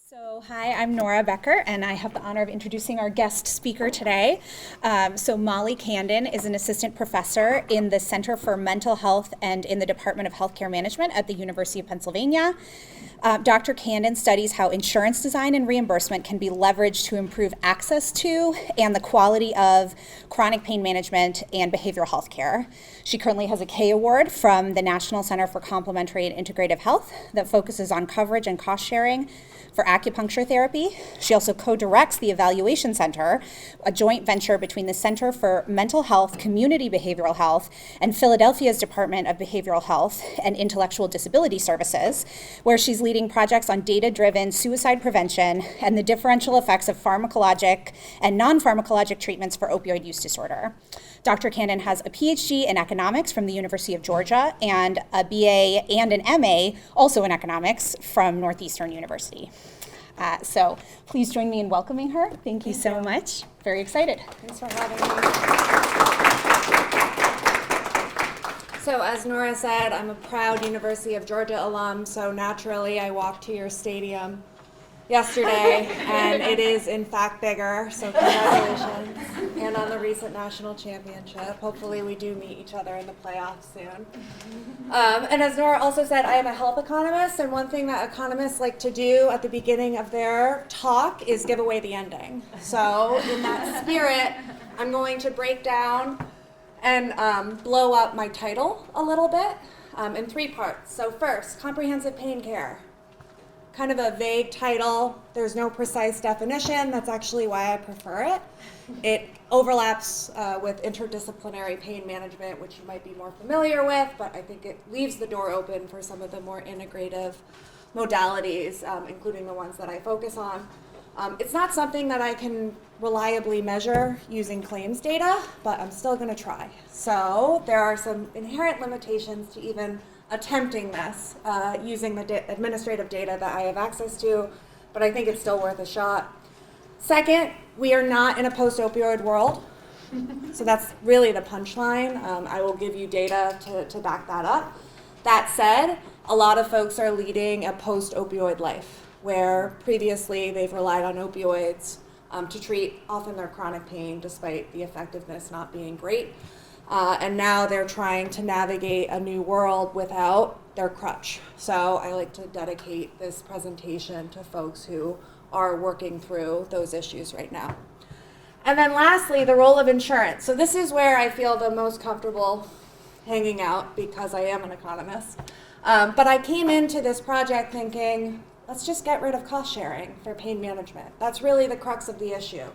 So hi, I'm Nora Becker, and I have the honor of introducing our guest speaker today. So Molly Candon is an assistant professor in the Center for Mental Health and in the Department of Healthcare Management at the University of Pennsylvania. Dr. Candon studies how insurance design and reimbursement can be leveraged to improve access to and the quality of chronic pain management and behavioral health care. She currently has a K Award from the National Center for Complementary and Integrative Health that focuses on coverage and cost sharing for acupuncture therapy. She also co-directs the Evaluation Center, a joint venture between the Center for Mental Health, Community Behavioral Health, and Philadelphia's Department of Behavioral Health and Intellectual Disability Services, where she's leading projects on data-driven suicide prevention and the differential effects of pharmacologic and non-pharmacologic treatments for opioid use disorder. Dr. Candon has a Ph.D. in economics from the University of Georgia and a BA and an MA, also in economics, from Northeastern University. So please join me in welcoming her. Thank you so much. Very excited. Thanks for having me. So as Nora said, I'm a proud University of Georgia alum, so naturally I walked to your stadium yesterday, and it is in fact bigger, so congratulations. And on the recent national championship. Hopefully we do meet each other in the playoffs soon. And as Nora also said, I am a health economist, and one thing that economists like to do at the beginning of their talk is give away the ending. So in that spirit, I'm going to break down and blow up my title a little bit in three parts. So first, comprehensive pain care. Kind of a vague title. There's no precise definition. That's actually why I prefer it. It overlaps with interdisciplinary pain management, which you might be more familiar with, but I think it leaves the door open for some of the more integrative modalities, including the ones that I focus on. It's not something that I can reliably measure using claims data, but I'm still going to try. So there are some inherent limitations to even attempting this using the administrative data that I have access to, but I think it's still worth a shot. Second, we are not in a post-opioid world, so that's really the punchline. I will give you data to back that up. That said, a lot of folks are leading a post-opioid life, where previously they've relied on opioids to treat often their chronic pain, despite the effectiveness not being great. And now they're trying to navigate a new world without their crutch. So I like to dedicate this presentation to folks who are working through those issues right now. And then lastly, the role of insurance. So this is where I feel the most comfortable hanging out because I am an economist. But I came into this project thinking, let's just get rid of cost sharing for pain management. That's really the crux of the issue.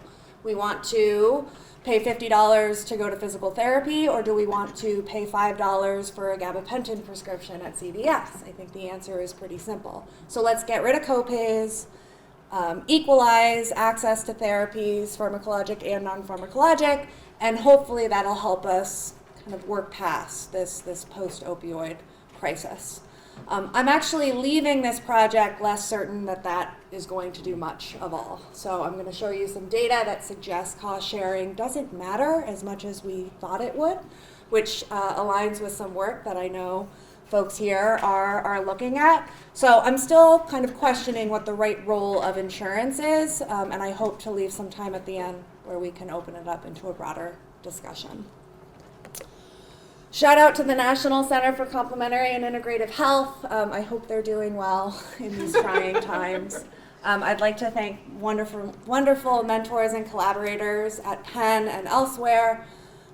We want to pay $50 to go to physical therapy, or do we want to pay $5 for a gabapentin prescription at CVS? I think the answer is pretty simple. So let's get rid of copays, equalize access to therapies, pharmacologic and non-pharmacologic, and hopefully that'll help us kind of work past this post-opioid crisis. I'm actually leaving this project less certain that that is going to do much of all. So I'm going to show you some data that suggests cost sharing doesn't matter as much as we thought it would, which aligns with some work that I know folks here are looking at. So I'm still kind of questioning what the right role of insurance is, and I hope to leave some time at the end where we can open it up into a broader discussion. Shout out to the National Center for Complementary and Integrative Health. I hope they're doing well in these trying times. I'd like to thank wonderful mentors and collaborators at Penn and elsewhere.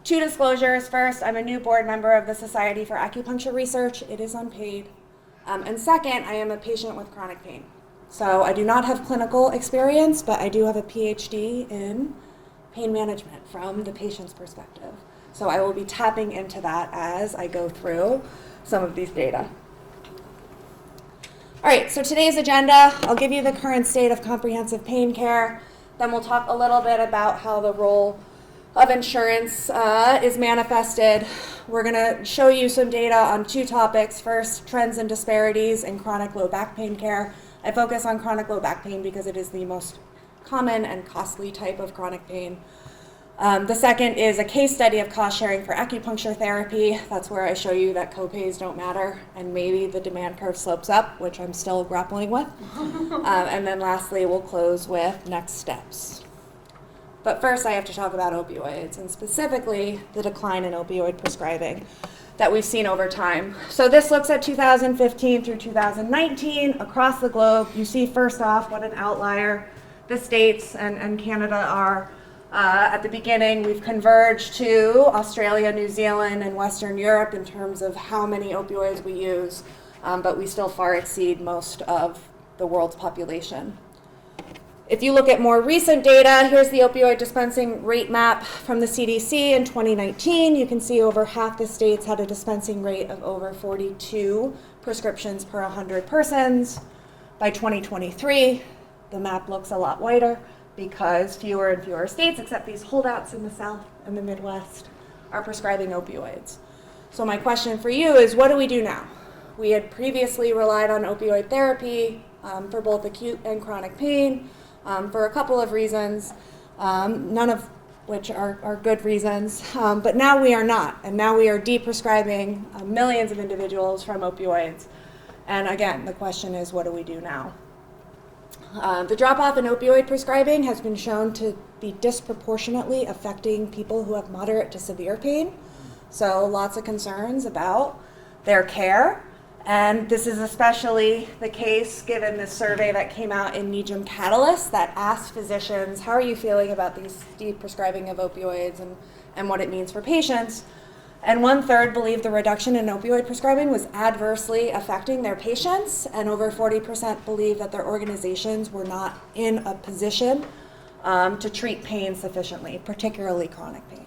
2 disclosures. First, I'm a new board member of the Society for Acupuncture Research. It is unpaid. And second, I am a patient with chronic pain. So I do not have clinical experience, but I do have a Ph.D. in pain management from the patient's perspective. So I will be tapping into that as I go through some of these data. All right, so today's agenda, I'll give you the current state of comprehensive pain care. Then we'll talk a little bit about how the role of insurance is manifested. We're going to show you some data on 2 topics. First, trends and disparities in chronic low back pain care. I focus on chronic low back pain because it is the most common and costly type of chronic pain. The second is a case study of cost sharing for acupuncture therapy. That's where I show you that copays don't matter and maybe the demand curve slopes up, which I'm still grappling with. And then lastly, we'll close with next steps. But first I have to talk about opioids and specifically the decline in opioid prescribing that we've seen over time. So this looks at 2015 through 2019 across the globe. You see first off what an outlier the States and Canada are. At the beginning, we've converged to Australia, New Zealand, and Western Europe in terms of how many opioids we use, but we still far exceed most of the world's population. If you look at more recent data, here's the opioid dispensing rate map from the CDC in 2019. You can see over half the states had a dispensing rate of over 42 prescriptions per 100 persons. By 2023, the map looks a lot whiter, because fewer and fewer states, except these holdouts in the South and the Midwest, are prescribing opioids. So my question for you is, what do we do now? We had previously relied on opioid therapy for both acute and chronic pain for a couple of reasons, none of which are good reasons, but now we are not, and now we are de-prescribing millions of individuals from opioids. And again, the question is, what do we do now? The drop-off in opioid prescribing has been shown to be disproportionately affecting people who have moderate to severe pain. So lots of concerns about their care. And this is especially the case given this survey that came out in NEJM Catalyst that asked physicians, how are you feeling about these de-prescribing of opioids and what it means for patients? And 1/3 believed the reduction in opioid prescribing was adversely affecting their patients, and over 40% believed that their organizations were not in a position to treat pain sufficiently, particularly chronic pain.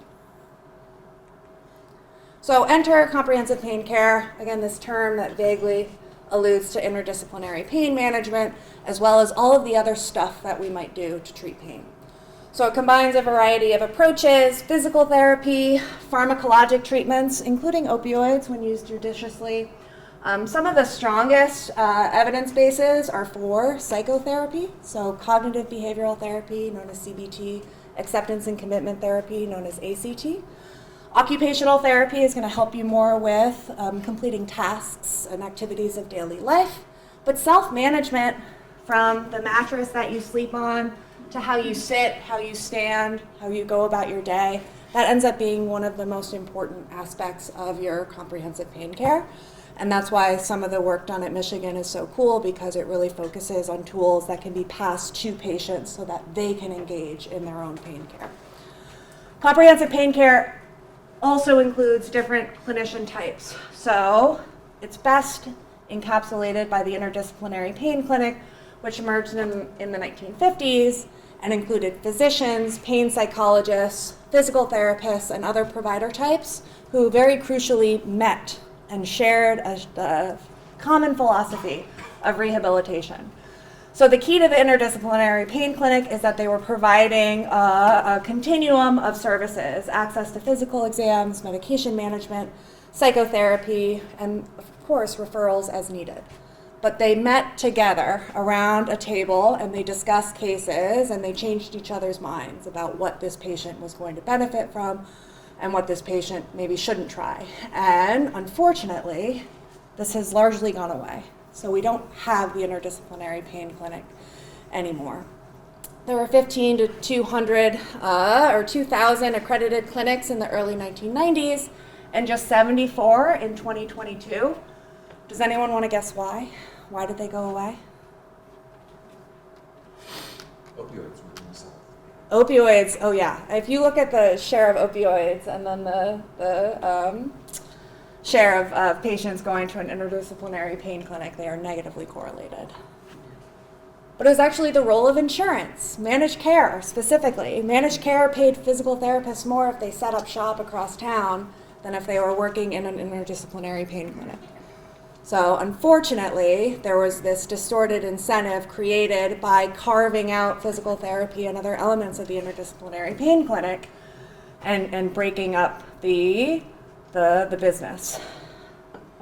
So enter comprehensive pain care, again, this term that vaguely alludes to interdisciplinary pain management, as well as all of the other stuff that we might do to treat pain. So it combines a variety of approaches: physical therapy, pharmacologic treatments, including opioids when used judiciously. Some of the strongest evidence bases are for psychotherapy, so cognitive behavioral therapy, known as CBT, acceptance and commitment therapy, known as ACT. Occupational therapy is going to help you more with completing tasks and activities of daily life, but self-management, from the mattress that you sleep on to how you sit, how you stand, how you go about your day, that ends up being one of the most important aspects of your comprehensive pain care. And that's why some of the work done at Michigan is so cool, because it really focuses on tools that can be passed to patients so that they can engage in their own pain care. Comprehensive pain care also includes different clinician types. So it's best encapsulated by the interdisciplinary pain clinic, which emerged in the 1950s and included physicians, pain psychologists, physical therapists, and other provider types who very crucially met and shared a common philosophy of rehabilitation. So the key to the interdisciplinary pain clinic is that they were providing a continuum of services: access to physical exams, medication management, psychotherapy, and of course referrals as needed. But they met together around a table and they discussed cases and they changed each other's minds about what this patient was going to benefit from and what this patient maybe shouldn't try. And unfortunately, this has largely gone away. So we don't have the interdisciplinary pain clinic anymore. There were 15 to 200 or 2,000 accredited clinics in the early 1990s and just 74 in 2022. Does anyone want to guess why? Why did they go away? Opioids were in the South. Opioids, oh yeah. If you look at the share of opioids and then the share of patients going to an interdisciplinary pain clinic, they are negatively correlated. But it was actually the role of insurance, managed care specifically. Managed care paid physical therapists more if they set up shop across town than if they were working in an interdisciplinary pain clinic. So unfortunately, there was this distorted incentive created by carving out physical therapy and other elements of the interdisciplinary pain clinic and breaking up the business.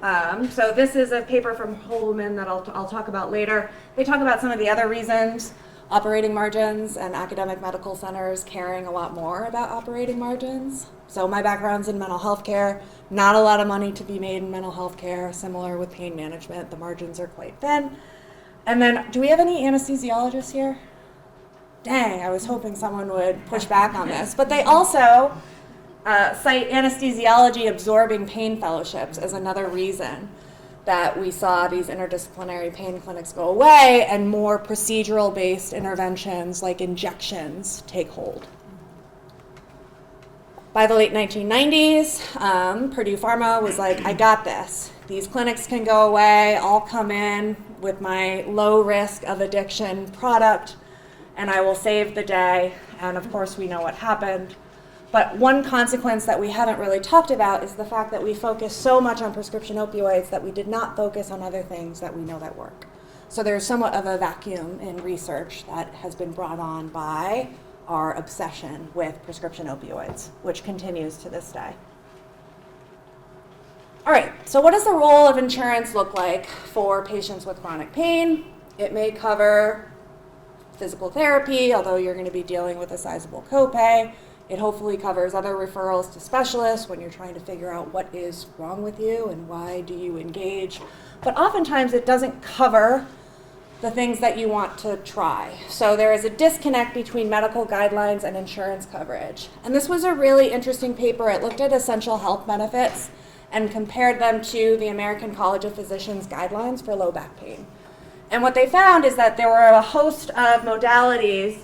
So this is a paper from Holman that I'll talk about later. They talk about some of the other reasons operating margins and academic medical centers caring a lot more about operating margins. So my background's in mental health care, not a lot of money to be made in mental health care, similar with pain management, the margins are quite thin. And then, do we have any anesthesiologists here? Dang, I was hoping someone would push back on this. But they also cite anesthesiology absorbing pain fellowships as another reason that we saw these interdisciplinary pain clinics go away and more procedural-based interventions like injections take hold. By the late 1990s, Purdue Pharma was like, I got this. These clinics can go away. I'll come in with my low risk of addiction product and I will save the day. And of course, we know what happened. But one consequence that we haven't really talked about is the fact that we focus so much on prescription opioids that we did not focus on other things that we know that work. So there's somewhat of a vacuum in research that has been brought on by our obsession with prescription opioids, which continues to this day. All right, so what does the role of insurance look like for patients with chronic pain? It may cover physical therapy, although you're going to be dealing with a sizable copay. It hopefully covers other referrals to specialists when you're trying to figure out what is wrong with you and why do you engage. But oftentimes it doesn't cover the things that you want to try. So there is a disconnect between medical guidelines and insurance coverage. And this was a really interesting paper. It looked at essential health benefits and compared them to the American College of Physicians guidelines for low back pain. And what they found is that there were a host of modalities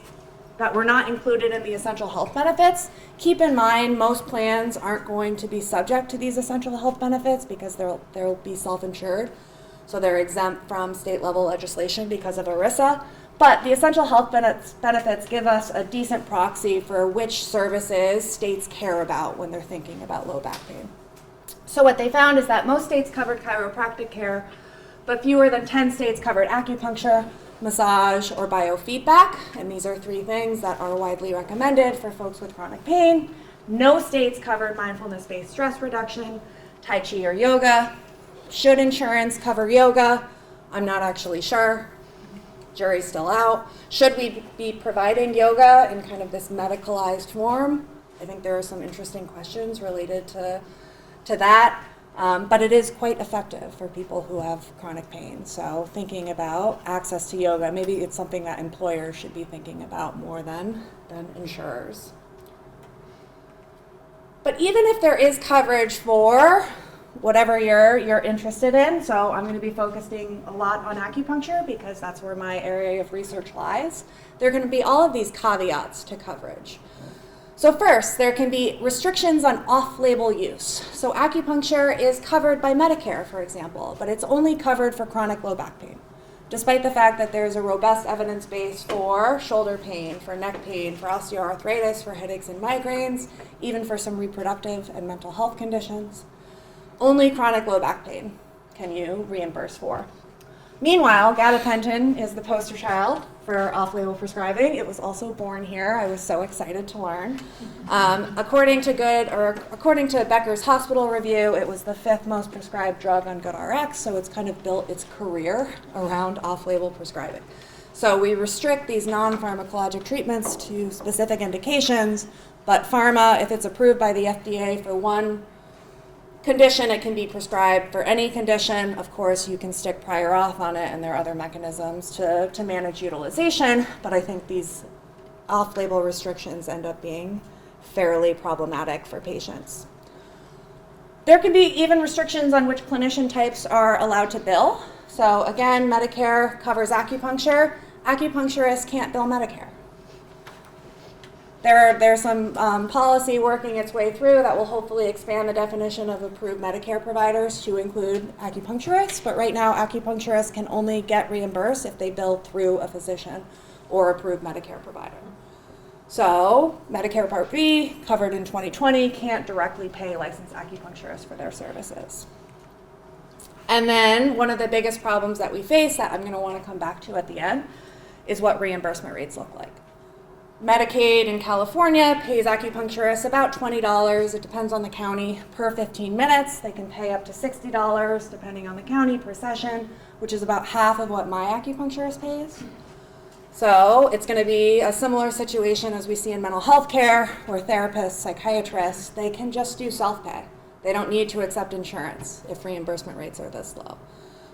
that were not included in the essential health benefits. Keep in mind, most plans aren't going to be subject to these essential health benefits because they'll be self-insured. So they're exempt from state level legislation because of ERISA. But the essential health benefits give us a decent proxy for which services states care about when they're thinking about low back pain. So what they found is that most states covered chiropractic care, but fewer than 10 states covered acupuncture, massage, or biofeedback, and these are three things that are widely recommended for folks with chronic pain. No states covered mindfulness-based stress reduction, Tai Chi, or yoga. Should insurance cover yoga? I'm not actually sure. Jury's still out. Should we be providing yoga in kind of this medicalized form? I think there are some interesting questions related to that. But it is quite effective for people who have chronic pain. So thinking about access to yoga, maybe it's something that employers should be thinking about more than insurers. But even if there is coverage for whatever you're interested in, so I'm going to be focusing a lot on acupuncture because that's where my area of research lies, there are going to be all of these caveats to coverage. So first, there can be restrictions on off-label use. So acupuncture is covered by Medicare, for example, but it's only covered for chronic low back pain, despite the fact that there's a robust evidence base for shoulder pain, for neck pain, for osteoarthritis, for headaches and migraines, even for some reproductive and mental health conditions. Only chronic low back pain can you reimburse for. Meanwhile, gabapentin is the poster child for off-label prescribing. It was also born here. I was so excited to learn. According to Becker's Hospital Review, it was the 5th most prescribed drug on GoodRx, so it's kind of built its career around off-label prescribing. So we restrict these non-pharmacologic treatments to specific indications, but pharma, if it's approved by the FDA for one condition, it can be prescribed for any condition. Of course, you can stick prior auth on it, and there are other mechanisms to manage utilization, but I think these off-label restrictions end up being fairly problematic for patients. There can be even restrictions on which clinician types are allowed to bill. So again, Medicare covers acupuncture. Acupuncturists can't bill Medicare. There's some policy working its way through that will hopefully expand the definition of approved Medicare providers to include acupuncturists, but right now acupuncturists can only get reimbursed if they bill through a physician or approved Medicare provider. So Medicare Part B, covered in 2020, can't directly pay licensed acupuncturists for their services. And then one of the biggest problems that we face that I'm going to want to come back to at the end is what reimbursement rates look like. Medicaid in California pays acupuncturists about $20, it depends on the county, per 15 minutes. They can pay up to $60 depending on the county per session, which is about half of what my acupuncturist pays. So it's going to be a similar situation as we see in mental health care, where therapists, psychiatrists, they can just do self-pay. They don't need to accept insurance if reimbursement rates are this low.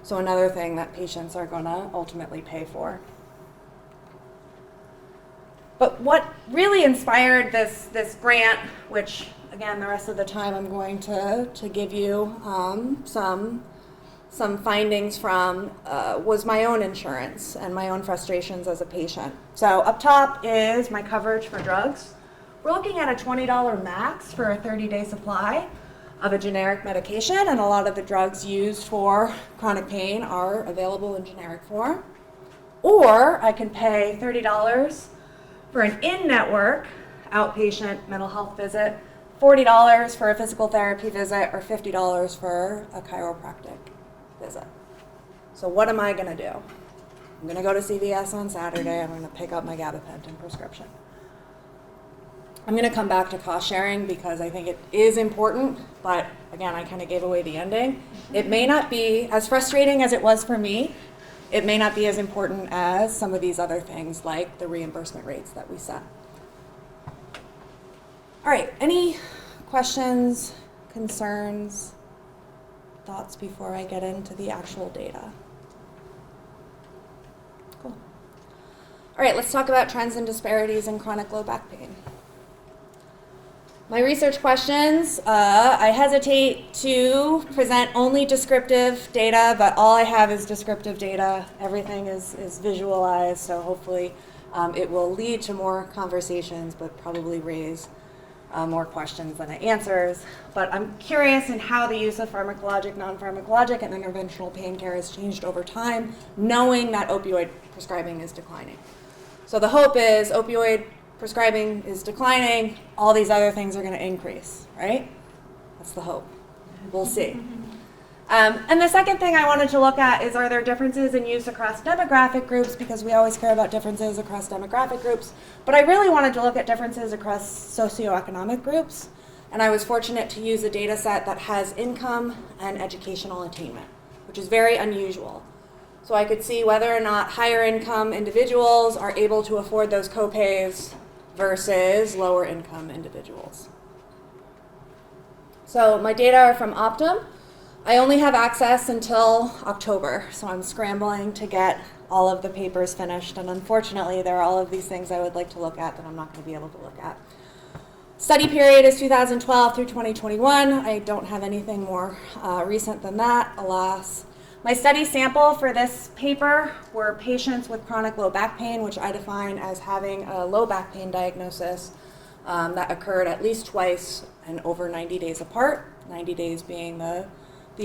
So another thing that patients are going to ultimately pay for. But what really inspired this grant, which again the rest of the time I'm going to give you some findings from, was my own insurance and my own frustrations as a patient. So up top is my coverage for drugs. We're looking at a $20 max for a 30-day supply of a generic medication, and a lot of the drugs used for chronic pain are available in generic form. Or I can pay $30 for an in-network outpatient mental health visit, $40 for a physical therapy visit, or $50 for a chiropractic visit. So what am I going to do? I'm going to go to CVS on Saturday. I'm going to pick up my gabapentin prescription. I'm going to come back to cost sharing because I think it is important, but again, I kind of gave away the ending. It may not be as frustrating as it was for me. It may not be as important as some of these other things like the reimbursement rates that we set. All right, any questions, concerns, thoughts before I get into the actual data? Cool. All right, let's talk about trends and disparities in chronic low back pain. My research questions, I hesitate to present only descriptive data, but all I have is descriptive data. Everything is visualized, so hopefully it will lead to more conversations, but probably raise more questions than it answers. But I'm curious in how the use of pharmacologic, nonpharmacologic, and interventional pain care has changed over time, knowing that opioid prescribing is declining. So the hope is opioid prescribing is declining, all these other things are going to increase, right? That's the hope. We'll see. And the second thing I wanted to look at is, are there differences in use across demographic groups, because we always care about differences across demographic groups, but I really wanted to look at differences across socioeconomic groups, and I was fortunate to use a data set that has income and educational attainment, which is very unusual. So I could see whether or not higher income individuals are able to afford those copays versus lower income individuals. So my data are from Optum. I only have access until October, so I'm scrambling to get all of the papers finished, and unfortunately there are all of these things I would like to look at that I'm not going to be able to look at. Study period is 2012 through 2021. I don't have anything more recent than that, alas. My study sample for this paper were patients with chronic low back pain, which I define as having a low back pain diagnosis that occurred at least twice and over 90 days apart, 90 days being the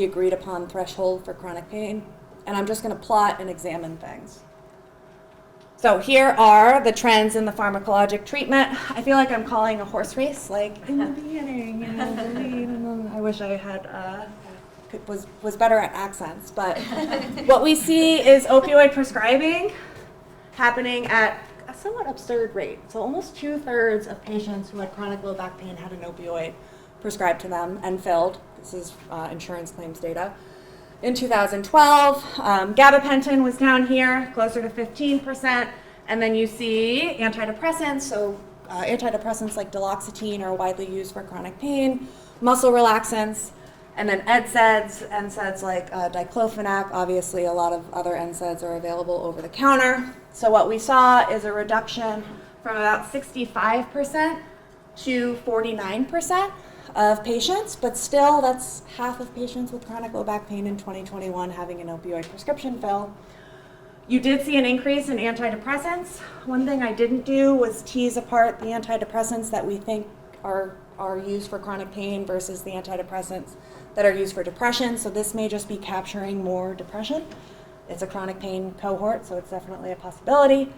agreed upon threshold for chronic pain. And I'm just going to plot and examine things. So here are the trends in the pharmacologic treatment. I feel like I'm calling a horse race, like in the beginning, you know, the lead, and then I wish I had was better at accents, but what we see is opioid prescribing happening at a somewhat absurd rate. So almost 2/3 of patients who had chronic low back pain had an opioid prescribed to them and filled. This is insurance claims data. In 2012, gabapentin was down here, closer to 15%, and then you see antidepressants. So antidepressants like duloxetine are widely used for chronic pain, muscle relaxants, and then NSAIDs like diclofenac. Obviously, a lot of other NSAIDs are available over the counter. So what we saw is a reduction from about 65% to 49% of patients, but still that's half of patients with chronic low back pain in 2021 having an opioid prescription fill. You did see an increase in antidepressants. One thing I didn't do was tease apart the antidepressants that we think are used for chronic pain versus the antidepressants that are used for depression. So this may just be capturing more depression. It's a chronic pain cohort, so it's definitely a possibility.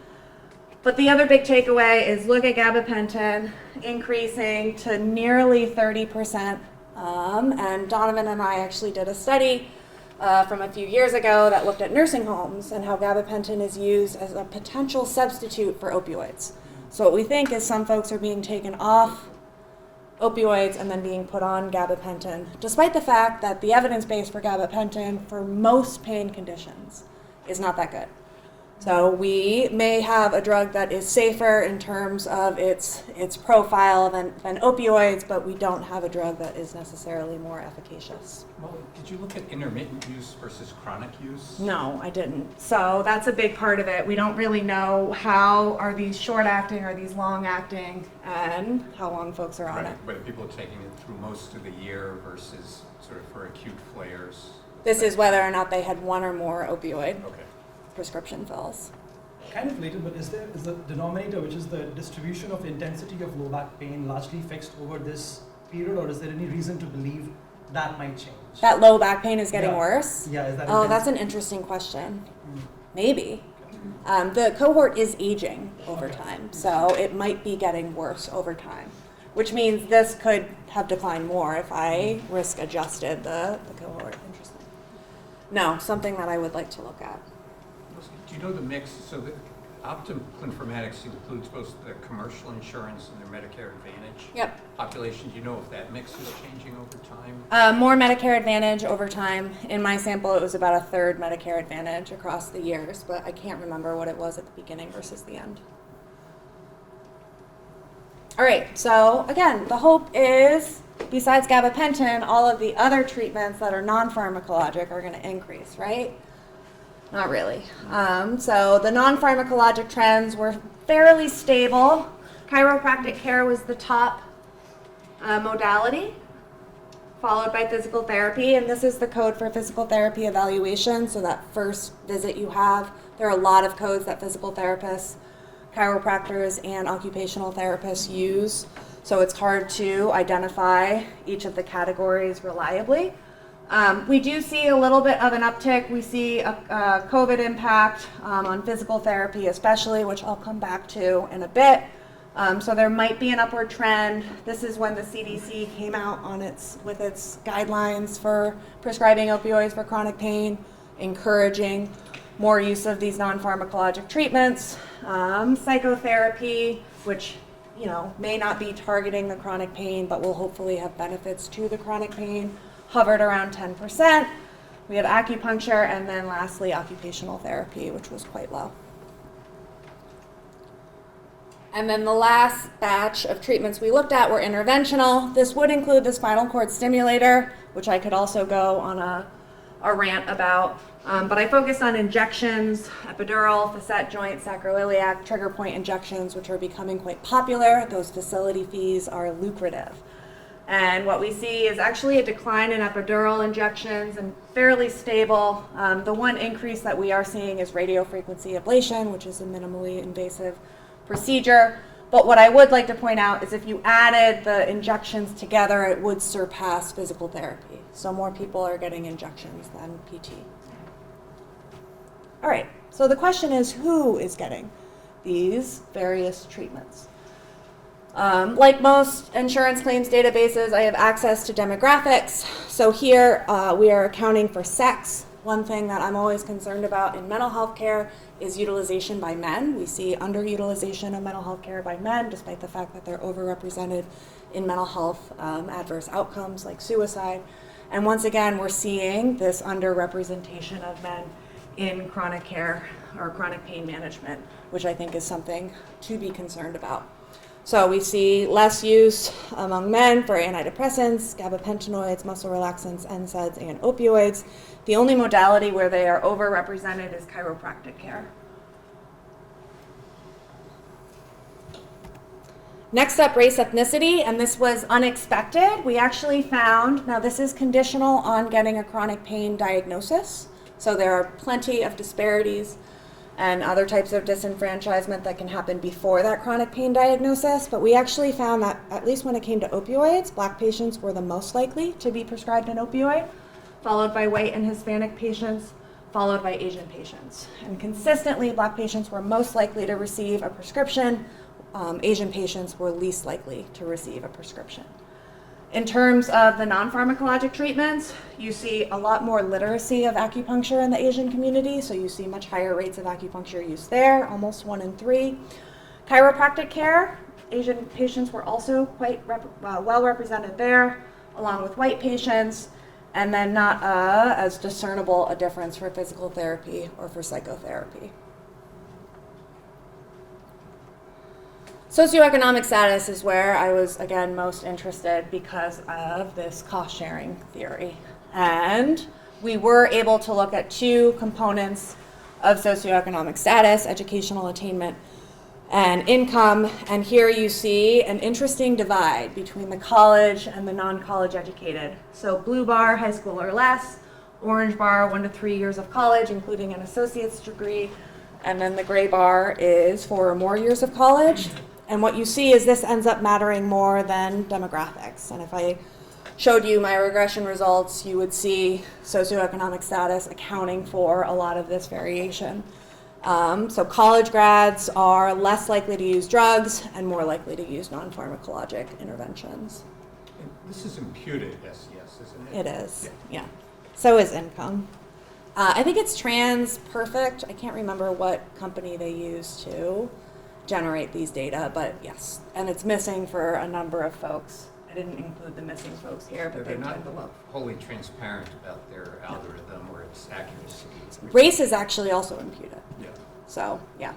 But the other big takeaway is look at gabapentin increasing to nearly 30%. And Donovan and I actually did a study from a few years ago that looked at nursing homes and how gabapentin is used as a potential substitute for opioids. So what we think is some folks are being taken off opioids and then being put on gabapentin, despite the fact that the evidence base for gabapentin for most pain conditions is not that good. So we may have a drug that is safer in terms of its profile than opioids, but we don't have a drug that is necessarily more efficacious. Well, did you look at intermittent use versus chronic use? No, I didn't. So that's a big part of it. We don't really know how are these short acting, are these long acting, and how long folks are on it. Whether people are taking it through most of the year versus sort of for acute flares. This is whether or not they had one or more opioid Okay. prescription fills. Kind of related, but is the denominator, which is the distribution of intensity of low back pain, largely fixed over this period, or is there any reason to believe that might change? That low back pain is getting Yeah. worse? Yeah, is that Oh, intense? that's an interesting question. Maybe. The cohort is aging over Okay. time, so it might be getting worse over time, which means this could have declined more if I risk adjusted the cohort. Interesting. No, something that I would like to look at. Do you know the mix? So the Optum Informatics includes both the commercial insurance and their Medicare Advantage Yep. population. Do you know if that mix is changing over time? More Medicare Advantage over time. In my sample, it was about a third Medicare Advantage across the years, but I can't remember what it was at the beginning versus the end. All right, so again, the hope is, besides gabapentin, all of the other treatments that are non-pharmacologic are going to increase, right? Not really. So the non-pharmacologic trends were fairly stable. Chiropractic care was the top modality, followed by physical therapy, and this is the code for physical therapy evaluation. So that first visit you have, there are a lot of codes that physical therapists, chiropractors, and occupational therapists use. So it's hard to identify each of the categories reliably. We do see a little bit of an uptick. We see a COVID impact on physical therapy especially, which I'll come back to in a bit. So there might be an upward trend. This is when the CDC came out with its guidelines for prescribing opioids for chronic pain, encouraging more use of these non-pharmacologic treatments. Psychotherapy, which may not be targeting the chronic pain, but will hopefully have benefits to the chronic pain, hovered around 10%. We have acupuncture, and then lastly, occupational therapy, which was quite low. And then the last batch of treatments we looked at were interventional. This would include the spinal cord stimulator, which I could also go on a rant about. But I focused on injections, epidural, facet joint, sacroiliac, trigger point injections, which are becoming quite popular. Those facility fees are lucrative. And what we see is actually a decline in epidural injections and fairly stable. The one increase that we are seeing is radiofrequency ablation, which is a minimally invasive procedure. But what I would like to point out is if you added the injections together, it would surpass physical therapy. So more people are getting injections than PT. All right, so the question is, who is getting these various treatments? Like most insurance claims databases, I have access to demographics. So here we are accounting for sex. One thing that I'm always concerned about in mental health care is utilization by men. We see underutilization of mental health care by men, despite the fact that they're overrepresented in mental health adverse outcomes like suicide. And once again, we're seeing this underrepresentation of men in chronic care or chronic pain management, which I think is something to be concerned about. So we see less use among men for antidepressants, gabapentinoids, muscle relaxants, NSAIDs, and opioids. The only modality where they are overrepresented is chiropractic care. Next up, race ethnicity, and this was unexpected. We actually found, now this is conditional on getting a chronic pain diagnosis, so there are plenty of disparities and other types of disenfranchisement that can happen before that chronic pain diagnosis, but we actually found that, at least when it came to opioids, Black patients were the most likely to be prescribed an opioid, followed by white and Hispanic patients, followed by Asian patients. And consistently, Black patients were most likely to receive a prescription. Asian patients were least likely to receive a prescription. In terms of the non-pharmacologic treatments, you see a lot more literacy of acupuncture in the Asian community, so you see much higher rates of acupuncture use there, almost 1 in 3. Chiropractic care, Asian patients were also quite well represented there, along with white patients, and then not as discernible a difference for physical therapy or for psychotherapy. Socioeconomic status is where I was, again, most interested because of this cost-sharing theory. And we were able to look at two components of socioeconomic status, educational attainment and income. And here you see an interesting divide between the college and the non-college educated. So blue bar, high school or less, orange bar, 1 to 3 years of college, including an associate's degree, and then the gray bar is 4 or more years of college. And what you see is this ends up mattering more than demographics. And if I showed you my regression results, you would see socioeconomic status accounting for a lot of this variation. So college grads are less likely to use drugs and more likely to use non-pharmacologic interventions. And this is imputed SES, isn't it? It is, yeah. So is income. I think it's TransPerfect. I can't remember what company they use to generate these data, but yes. And it's missing for a number of folks. I didn't include the missing folks here, but They're they not tend to look. wholly transparent about their algorithm or its accuracy. Race is actually also imputed. Yeah. So, yeah,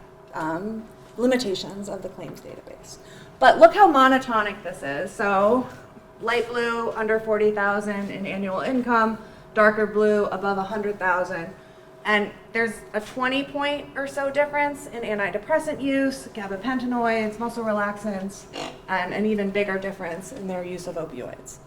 limitations of the claims database. But look how monotonic this is. So, light blue, under 40,000 in annual income, darker blue, above 100,000. And there's a 20-point or so difference in antidepressant use, gabapentinoids, muscle relaxants, and an even bigger difference in their use of opioids.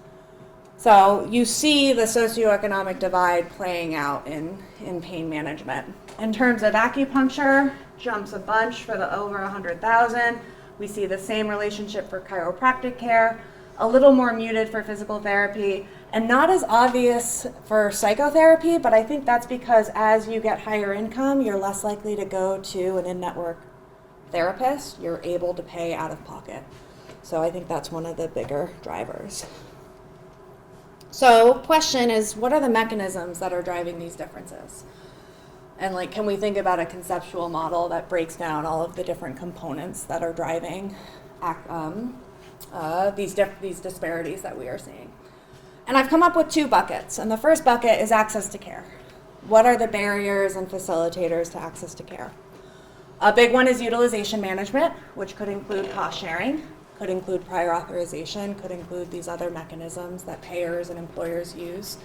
So you see the socioeconomic divide playing out in pain management. In terms of acupuncture, jumps a bunch for the over 100,000. We see the same relationship for chiropractic care, a little more muted for physical therapy, and not as obvious for psychotherapy, but I think that's because as you get higher income, you're less likely to go to an in-network therapist. You're able to pay out of pocket. So I think that's one of the bigger drivers. So question is, what are the mechanisms that are driving these differences? And like, can we think about a conceptual model that breaks down all of the different components that are driving these disparities that we are seeing? And I've come up with 2 buckets. And the first bucket is access to care. What are the barriers and facilitators to access to care? A big one is utilization management, which could include cost sharing, could include prior authorization, could include these other mechanisms that payers and employers use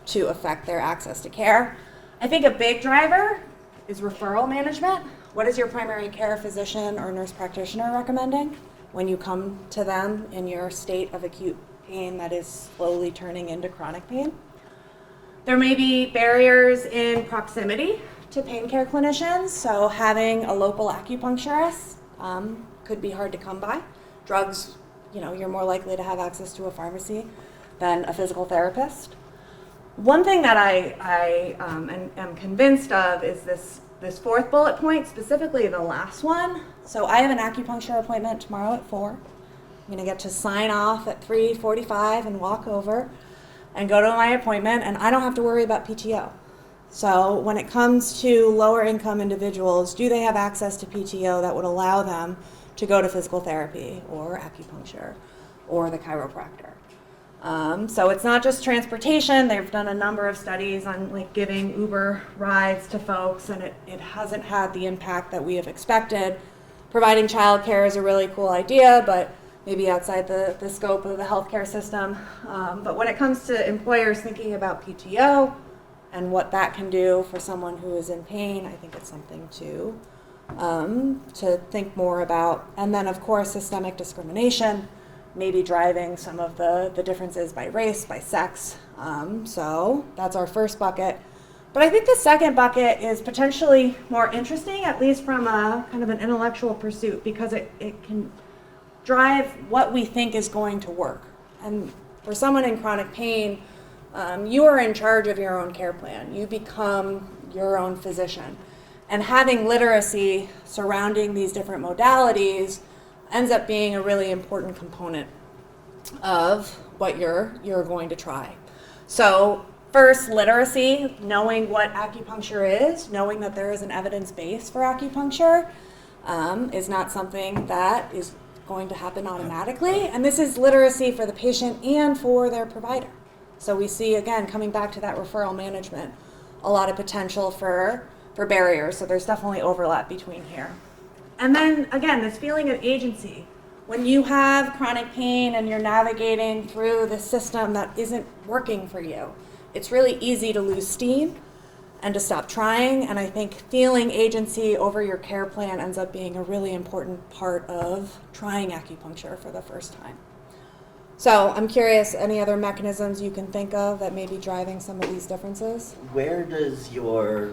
to affect their access to care. I think a big driver is referral management. What is your primary care physician or nurse practitioner recommending when you come to them in your state of acute pain that is slowly turning into chronic pain? There may be barriers in proximity to pain care clinicians, so having a local acupuncturist could be hard to come by. Drugs, you're more likely to have access to a pharmacy than a physical therapist. One thing that I am convinced of is this 4th bullet point, specifically the last one. So I have an acupuncture appointment tomorrow at 4. I'm going to get to sign off at 3:45 and walk over and go to my appointment, and I don't have to worry about PTO. So when it comes to lower income individuals, do they have access to PTO that would allow them to go to physical therapy or acupuncture or the chiropractor? So it's not just transportation. They've done a number of studies on giving Uber rides to folks, and it hasn't had the impact that we have expected. Providing childcare is a really cool idea, but maybe outside the scope of the healthcare system. But when it comes to employers thinking about PTO and what that can do for someone who is in pain, I think it's something to think more about. And then, of course, systemic discrimination, maybe driving some of the differences by race, by sex. So that's our first bucket. But I think the second bucket is potentially more interesting, at least from a kind of an intellectual pursuit, because it can drive what we think is going to work. And for someone in chronic pain, you are in charge of your own care plan. You become your own physician. And having literacy surrounding these different modalities ends up being a really important component of what you're going to try. So first, literacy, knowing what acupuncture is, knowing that there is an evidence base for acupuncture is not something that is going to happen automatically. And this is literacy for the patient and for their provider. So we see, again, coming back to that referral management, a lot of potential for barriers. So there's definitely overlap between here. And then again, this feeling of agency. When you have chronic pain and you're navigating through the system that isn't working for you, it's really easy to lose steam and to stop trying. And I think feeling agency over your care plan ends up being a really important part of trying acupuncture for the first time. So I'm curious, any other mechanisms you can think of that may be driving some of these differences? Where does your,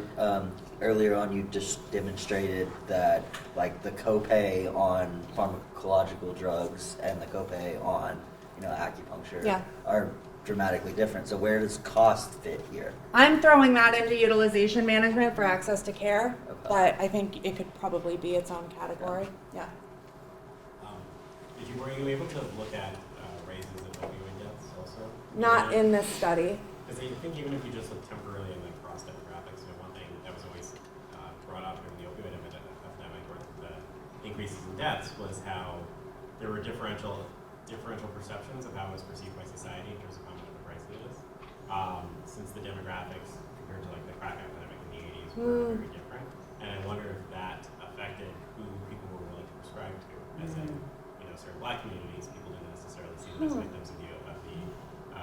earlier on you just demonstrated that like the copay on pharmacological drugs and the copay on, acupuncture are dramatically different. So where does cost fit here? I'm throwing that into utilization management for access to care, Okay. but I think it could probably be its own category. Yeah. Were you able to look at raises of opioid deaths also? Not in this study. Because I think even if you just look temporarily in the cross demographics, one thing that was always brought up during the opioid epidemic or the increases in deaths was how there were differential perceptions of how it was perceived by society in terms of how much of a price it is. Since the demographics compared to like the crack epidemic in the 80s were very different. And I wonder if that affected who people were willing to prescribe to. As in, certain black communities, people didn't necessarily see them as victims of the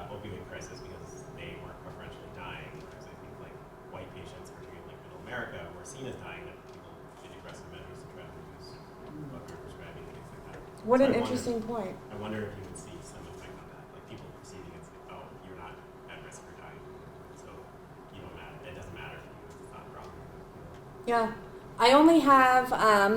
opioid crisis because they weren't preferentially dying. Whereas I think like white patients, particularly like middle America, were seen as dying if people did aggressive measures to try to reduce opioid prescribing and things like that. What So an interesting point. I wonder if you would see some effect on that, like people perceiving it's like, oh, you're not at risk for dying, so you don't matter. It doesn't matter if it's not a problem. Yeah. I only have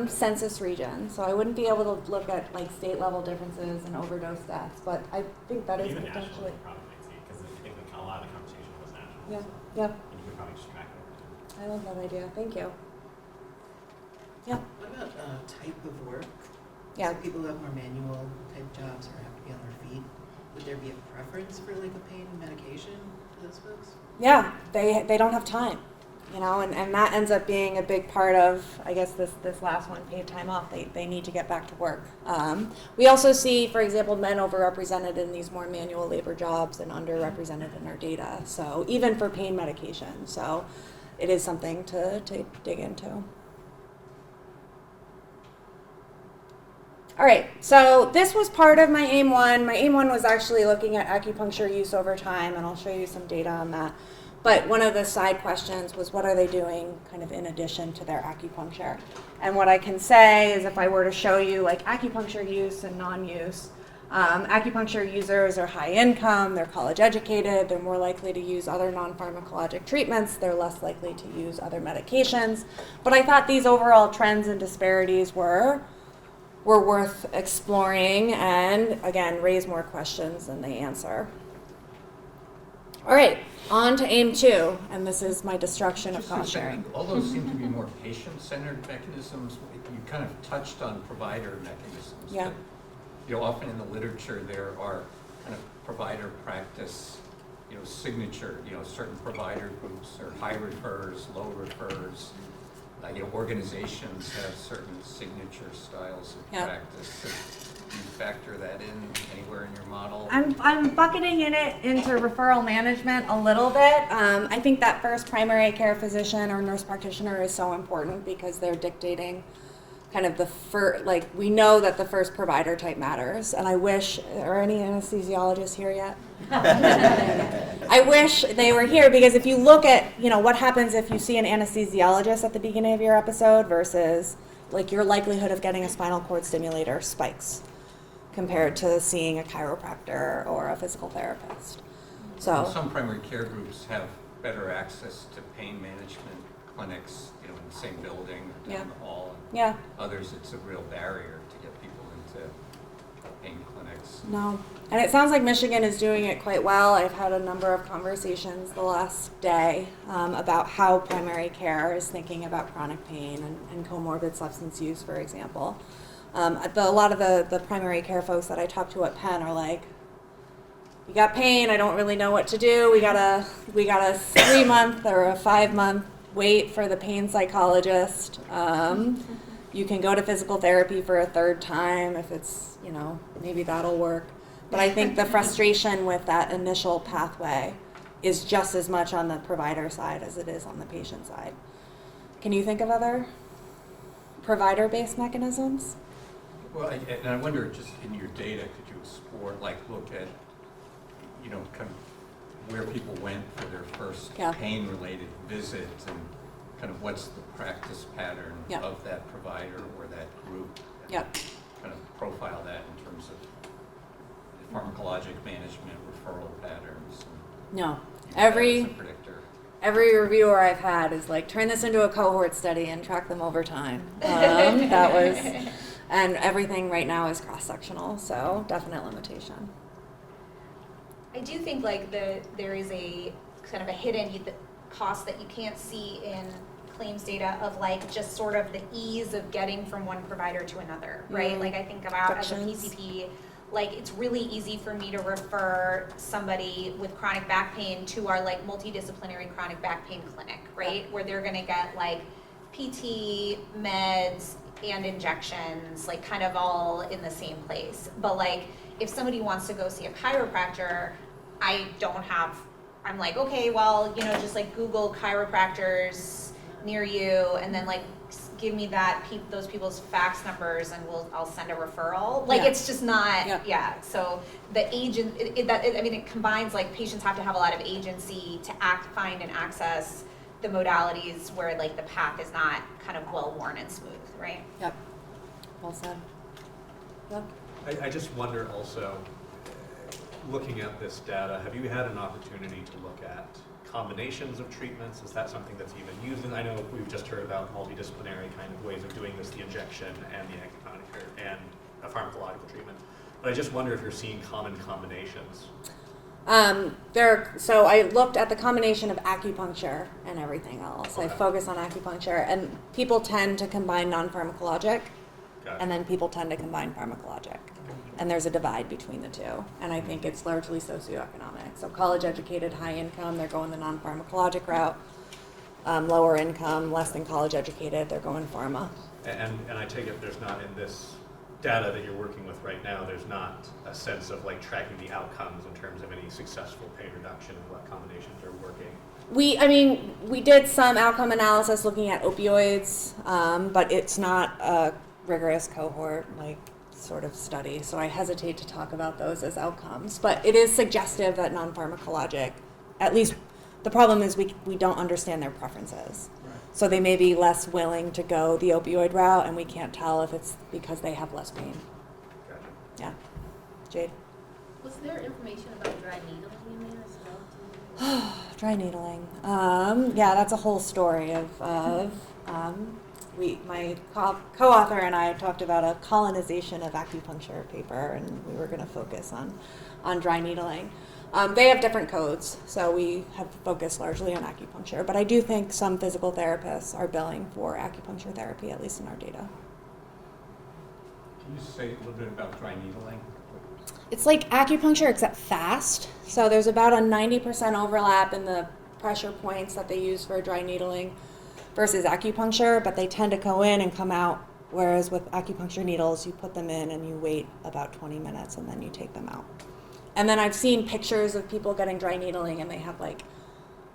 census regions, so I wouldn't be able to look at like state level differences and overdose deaths, but I think that is Even potentially. nationally, you probably might see it because I think like a lot of the conversation was national. Yeah, So, yeah. and you could probably just track it over time. I love that idea. Thank you. Yeah. What about type of work? Yeah. So people who have more manual type jobs or have to be on their feet. Would there be a preference for like a pain medication for those folks? Yeah, they don't have time, and that ends up being a big part of, I guess, this last one, paid time off. They need to get back to work. We also see, for example, men overrepresented in these more manual labor jobs and underrepresented in our data. So even for pain medication, so it is something to dig into. All right, so this was part of my AIM 1. My AIM 1 was actually looking at acupuncture use over time, and I'll show you some data on that. But one of the side questions was, what are they doing kind of in addition to their acupuncture? And what I can say is if I were to show you like acupuncture use and non-use, acupuncture users are high income, they're college educated, they're more likely to use other non-pharmacologic treatments, they're less likely to use other medications. But I thought these overall trends and disparities were worth exploring and, again, raise more questions than they answer. All right, on to AIM 2, and this is my destruction of cost sharing. All those seem to be more patient-centered mechanisms. You kind of touched on provider mechanisms. Yeah. But, often in the literature there are kind of provider practice, signature, certain provider groups or high refers, low refers. Organizations have certain signature styles of practice. Do you factor that in anywhere in your model? I'm bucketing it into referral management a little bit. I think that first primary care physician or nurse practitioner is so important because they're dictating kind of the first, we know that the first provider type matters. And I wish, are any anesthesiologists here yet? I wish they were here because if you look at, what happens if you see an anesthesiologist at the beginning of your episode versus your likelihood of getting a spinal cord stimulator spikes compared to seeing a chiropractor or a physical therapist. So some primary care groups have better access to pain management clinics, in the same building or down the hall. Yeah. Others, it's a real barrier to get people into pain clinics. No. And it sounds like Michigan is doing it quite well. I've had a number of conversations the last day about how primary care is thinking about chronic pain and comorbid substance use, for example. A lot of the primary care folks that I talk to at Penn are like, you got pain, I don't really know what to do. We got a 3-month or a 5-month wait for the pain psychologist. You can go to physical therapy for a third time if it's, maybe that'll work. But I think the frustration with that initial pathway is just as much on the provider side as it is on the patient side. Can you think of other provider-based mechanisms. Well, and I wonder, just in your data, could you explore, like, look at, kind of where people went for their first Yeah. pain-related visit, and kind of what's the practice pattern Yeah. of that provider or that group? And Yep. kind of profile that in terms of pharmacologic management, referral patterns. And No. use that as Every a predictor. reviewer I've had is like, turn this into a cohort study and track them over time. That was, and everything right now is cross-sectional, so definite limitation. I do think like there is a kind of a hidden cost that you can't see in claims data of like just sort of the ease of getting from one provider to another, right? Like I think about as a Frictions. PCP, like it's really easy for me to refer somebody with chronic back pain to our like multidisciplinary chronic back pain clinic, right? Where they're gonna get like PT, meds, and injections, like kind of all in the same place. But like if somebody wants to go see a chiropractor, I'm like, okay, well, just like Google chiropractors near you, and then like give me those people's fax numbers, and I'll send a referral. Like Yeah. it's just not, Yeah. So the agent, it combines like patients have to have a lot of agency to find and access the modalities where like the path is not kind of well worn and smooth, right? Yep. Well said. Yep. I just wonder also, looking at this data, have you had an opportunity to look at combinations of treatments? Is that something that's even used? And I know we've just heard about multidisciplinary kind of ways of doing this, the injection and the acupuncture and a pharmacological treatment. But I just wonder if you're seeing common combinations. So I looked at the combination of acupuncture and everything else. I Okay. focus on acupuncture, and people tend to combine non-pharmacologic, Got it. and then people tend to combine pharmacologic. And there's a divide between the two, and I think it's largely socioeconomic. So college-educated, high income, they're going the non-pharmacologic route. Lower income, less than college-educated, they're going pharma. And I take it there's not in this data that you're working with right now, there's not a sense of like tracking the outcomes in terms of any successful pain reduction and what combinations are working. We did some outcome analysis looking at opioids, but it's not a rigorous cohort like sort of study, so I hesitate to talk about those as outcomes. But it is suggestive that non-pharmacologic, at least the problem is we don't understand their preferences. So they may be less willing to go the opioid route, and we can't tell if it's because they have less pain. Gotcha. Yeah. Jade? Was there information about dry needling in there as well? Dry needling. Yeah, that's a whole story of my co-author and I talked about a colonization of acupuncture paper, and we were going to focus on dry needling. They have different codes, so we have focused largely on acupuncture, but I do think some physical therapists are billing for acupuncture therapy, at least in our data. Can you say a little bit about dry needling? It's like acupuncture except fast. So there's about a 90% overlap in the pressure points that they use for dry needling versus acupuncture, but they tend to go in and come out, whereas with acupuncture needles, you put them in and you wait about 20 minutes and then you take them out. And then I've seen pictures of people getting dry needling and they have like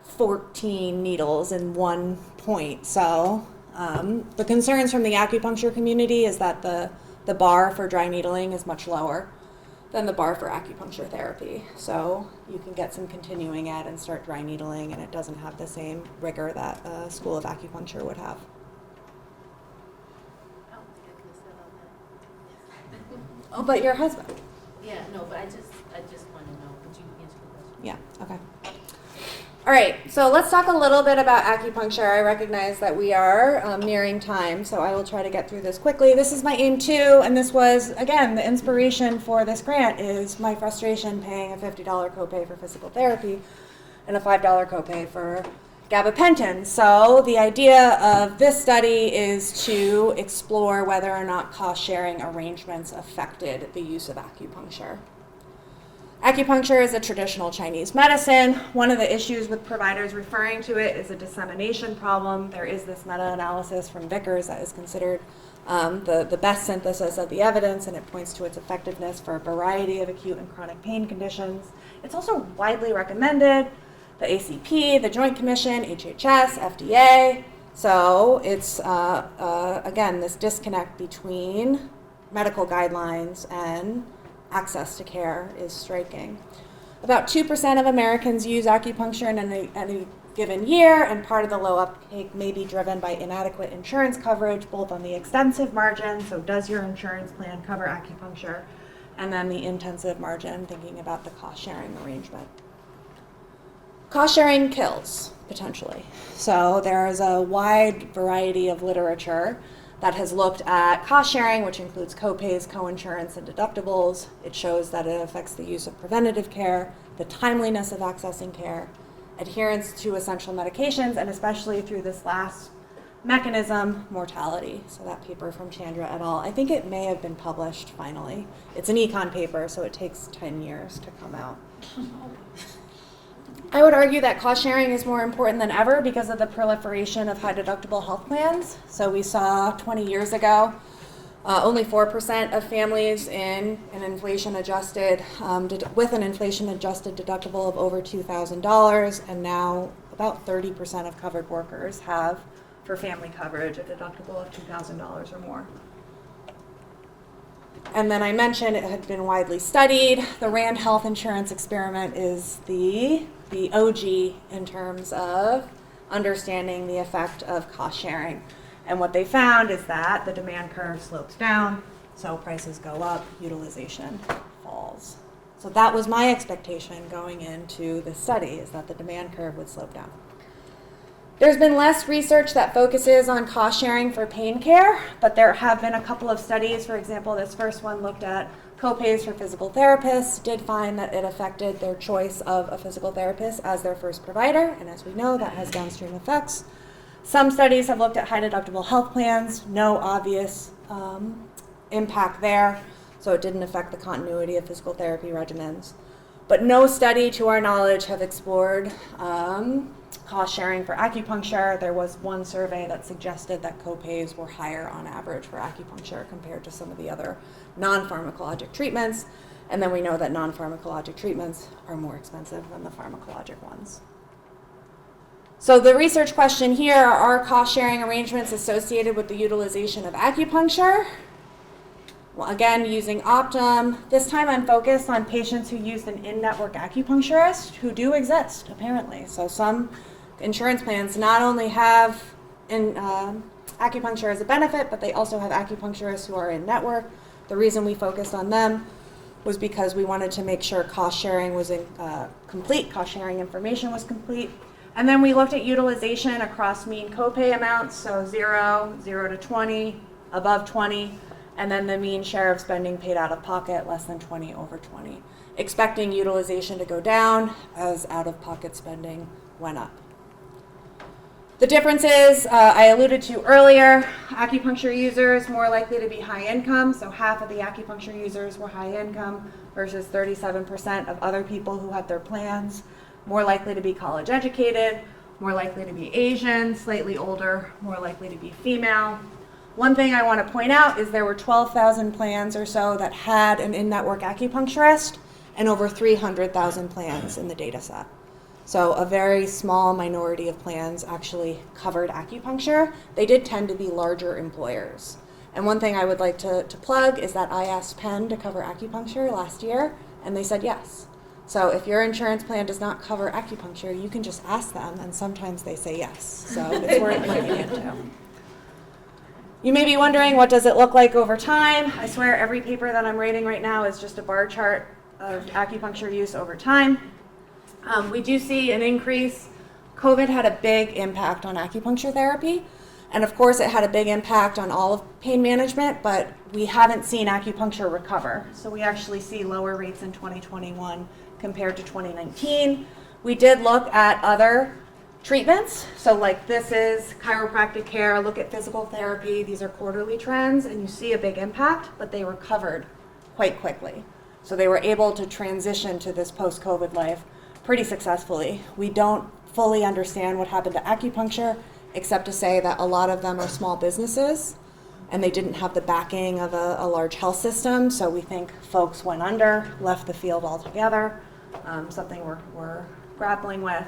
14 needles in one point. So the concerns from the acupuncture community is that the bar for dry needling is much lower than the bar for acupuncture therapy. So you can get some continuing ed and start dry needling, and it doesn't have the same rigor that a school of acupuncture would have. I don't think I could have said all that. Oh, but your husband. Yeah, no, but I just want to know. Could you answer the question? Yeah, okay. All right, so let's talk a little bit about acupuncture. I recognize that we are nearing time, so I will try to get through this quickly. This is my aim 2, and this was, again, the inspiration for this grant is my frustration paying a $50 copay for physical therapy and a $5 copay for gabapentin. So the idea of this study is to explore whether or not cost-sharing arrangements affected the use of acupuncture. Acupuncture is a traditional Chinese medicine. One of the issues with providers referring to it is a dissemination problem. There is this meta-analysis from Vickers that is considered the best synthesis of the evidence, and it points to its effectiveness for a variety of acute and chronic pain conditions. It's also widely recommended. The ACP, the Joint Commission, HHS, FDA, So it's, again, this disconnect between medical guidelines and access to care is striking. About 2% of Americans use acupuncture in any given year, and part of the low uptake may be driven by inadequate insurance coverage, both on the extensive margin, so does your insurance plan cover acupuncture, and then the intensive margin, thinking about the cost-sharing arrangement. Cost-sharing kills, potentially. So there is a wide variety of literature that has looked at cost-sharing, which includes copays, coinsurance, and deductibles. It shows that it affects the use of preventative care, the timeliness of accessing care, adherence to essential medications, and especially through this last mechanism, mortality. So that paper from Chandra et al., I think it may have been published finally. It's an econ paper, so it takes 10 years to come out. I would argue that cost sharing is more important than ever because of the proliferation of high deductible health plans. So we saw 20 years ago, only 4% of families in an inflation-adjusted, with an inflation-adjusted deductible of over $2,000, and now about 30% of covered workers have, for family coverage, a deductible of $2,000 or more. And then I mentioned it had been widely studied. The RAND health insurance experiment is the OG in terms of understanding the effect of cost sharing. And what they found is that the demand curve slopes down, so prices go up, utilization falls. So that was my expectation going into the study, is that the demand curve would slope down. There's been less research that focuses on cost sharing for pain care, but there have been a couple of studies. For example, this first one looked at copays for physical therapists, did find that it affected their choice of a physical therapist as their first provider, and as we know, that has downstream effects. Some studies have looked at high deductible health plans, no obvious impact there, so it didn't affect the continuity of physical therapy regimens. But no study, to our knowledge, have explored cost sharing for acupuncture. There was one survey that suggested that copays were higher on average for acupuncture compared to some of the other non-pharmacologic treatments. And then we know that non-pharmacologic treatments are more expensive than the pharmacologic ones. So the research question here, are cost sharing arrangements associated with the utilization of acupuncture? Well, again, using Optum. This time I'm focused on patients who used an in-network acupuncturist, who do exist, apparently. So some insurance plans not only have acupuncture as a benefit, but they also have acupuncturists who are in-network. The reason we focused on them was because we wanted to make sure cost sharing was complete, cost sharing information was complete. And then we looked at utilization across mean copay amounts, so 0 to 20, above 20, and then the mean share of spending paid out of pocket, less than 20, over 20, expecting utilization to go down as out-of-pocket spending went up. The differences I alluded to earlier, acupuncture users more likely to be high income, so half of the acupuncture users were high income versus 37% of other people who had their plans, more likely to be college educated, more likely to be Asian, slightly older, more likely to be female. One thing I want to point out is there were 12,000 plans or so that had an in-network acupuncturist and over 300,000 plans in the data set. So a very small minority of plans actually covered acupuncture. They did tend to be larger employers. And one thing I would like to plug is that I asked Penn to cover acupuncture last year, and they said yes. So if your insurance plan does not cover acupuncture, you can just ask them, and sometimes they say yes. So it's worth looking into. You may be wondering, what does it look like over time? I swear every paper that I'm writing right now is just a bar chart of acupuncture use over time. We do see an increase. COVID had a big impact on acupuncture therapy. And of course, it had a big impact on all of pain management, but we haven't seen acupuncture recover. So we actually see lower rates in 2021 compared to 2019. We did look at other treatments. So like this is chiropractic care, look at physical therapy. These are quarterly trends, and you see a big impact, but they recovered quite quickly. So they were able to transition to this post-COVID life pretty successfully. We don't fully understand what happened to acupuncture, except to say that a lot of them are small businesses and they didn't have the backing of a large health system. So we think folks went under, left the field altogether, something we're grappling with.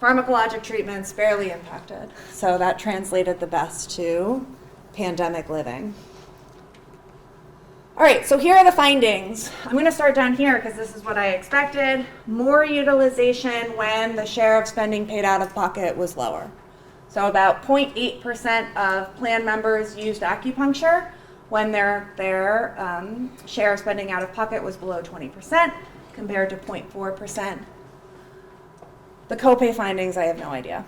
Pharmacologic treatments barely impacted. So that translated the best to pandemic living. All right, so here are the findings. I'm going to start down here because this is what I expected. More utilization when the share of spending paid out of pocket was lower. So about 0.8% of plan members used acupuncture when their share of spending out of pocket was below 20%, compared to 0.4%. The copay findings, I have no idea.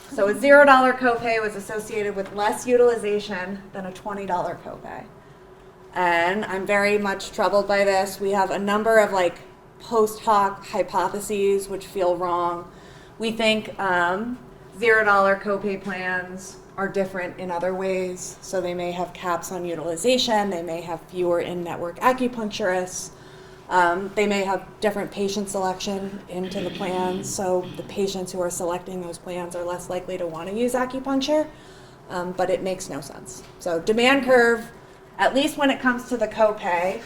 So a $0 copay was associated with less utilization than a $20 copay. And I'm very much troubled by this. We have a number of like post hoc hypotheses which feel wrong. We think $0 copay plans are different in other ways. So they may have caps on utilization. They may have fewer in-network acupuncturists. They may have different patient selection into the plans. So the patients who are selecting those plans are less likely to want to use acupuncture. But it makes no sense. So demand curve, at least when it comes to the copay,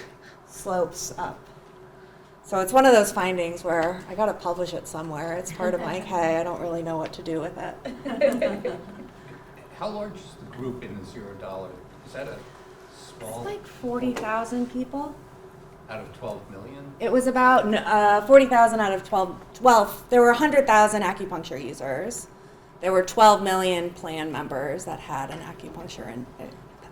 slopes up. So it's one of those findings where I got to publish it somewhere. It's part of my K. I don't really know what to do with it. How large is the group in the $0? Is that a small? It's like 40,000 people. Out of 12 million? It was about 40,000 out of 12. There were 100,000 acupuncture users. There were 12 million plan members that had an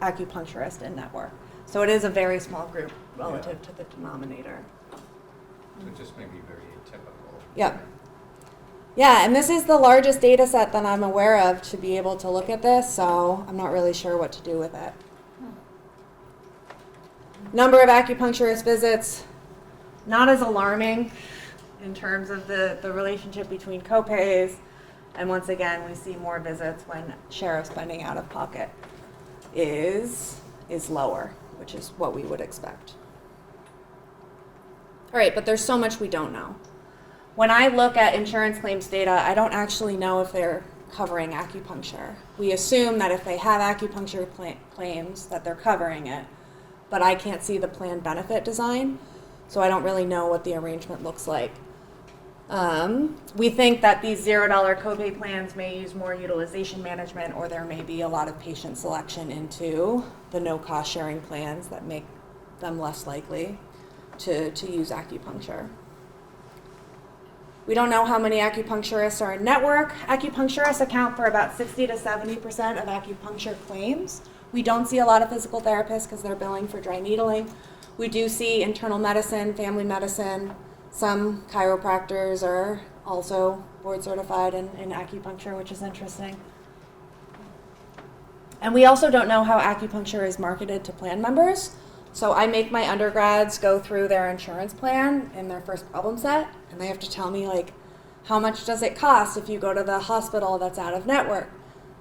acupuncturist in network. So it is a very small group relative to the denominator. So it just may be very atypical. Yep. Yeah, and this is the largest data set that I'm aware of to be able to look at this, so I'm not really sure what to do with it. Number of acupuncturist visits, not as alarming in terms of the relationship between copays. And once again, we see more visits when share of spending out of pocket is lower, which is what we would expect. All right, but there's so much we don't know. When I look at insurance claims data, I don't actually know if they're covering acupuncture. We assume that if they have acupuncture claims that they're covering it, but I can't see the plan benefit design, so I don't really know what the arrangement looks like. We think that these $0 copay plans may use more utilization management, or there may be a lot of patient selection into the no-cost sharing plans that make them less likely to use acupuncture. We don't know how many acupuncturists are in network. Acupuncturists account for about 60 to 70% of acupuncture claims. We don't see a lot of physical therapists because they're billing for dry needling. We do see internal medicine, family medicine. Some chiropractors are also board certified in acupuncture, which is interesting. And we also don't know how acupuncture is marketed to plan members. So I make my undergrads go through their insurance plan in their first problem set, and they have to tell me, like, how much does it cost if you go to the hospital that's out of network?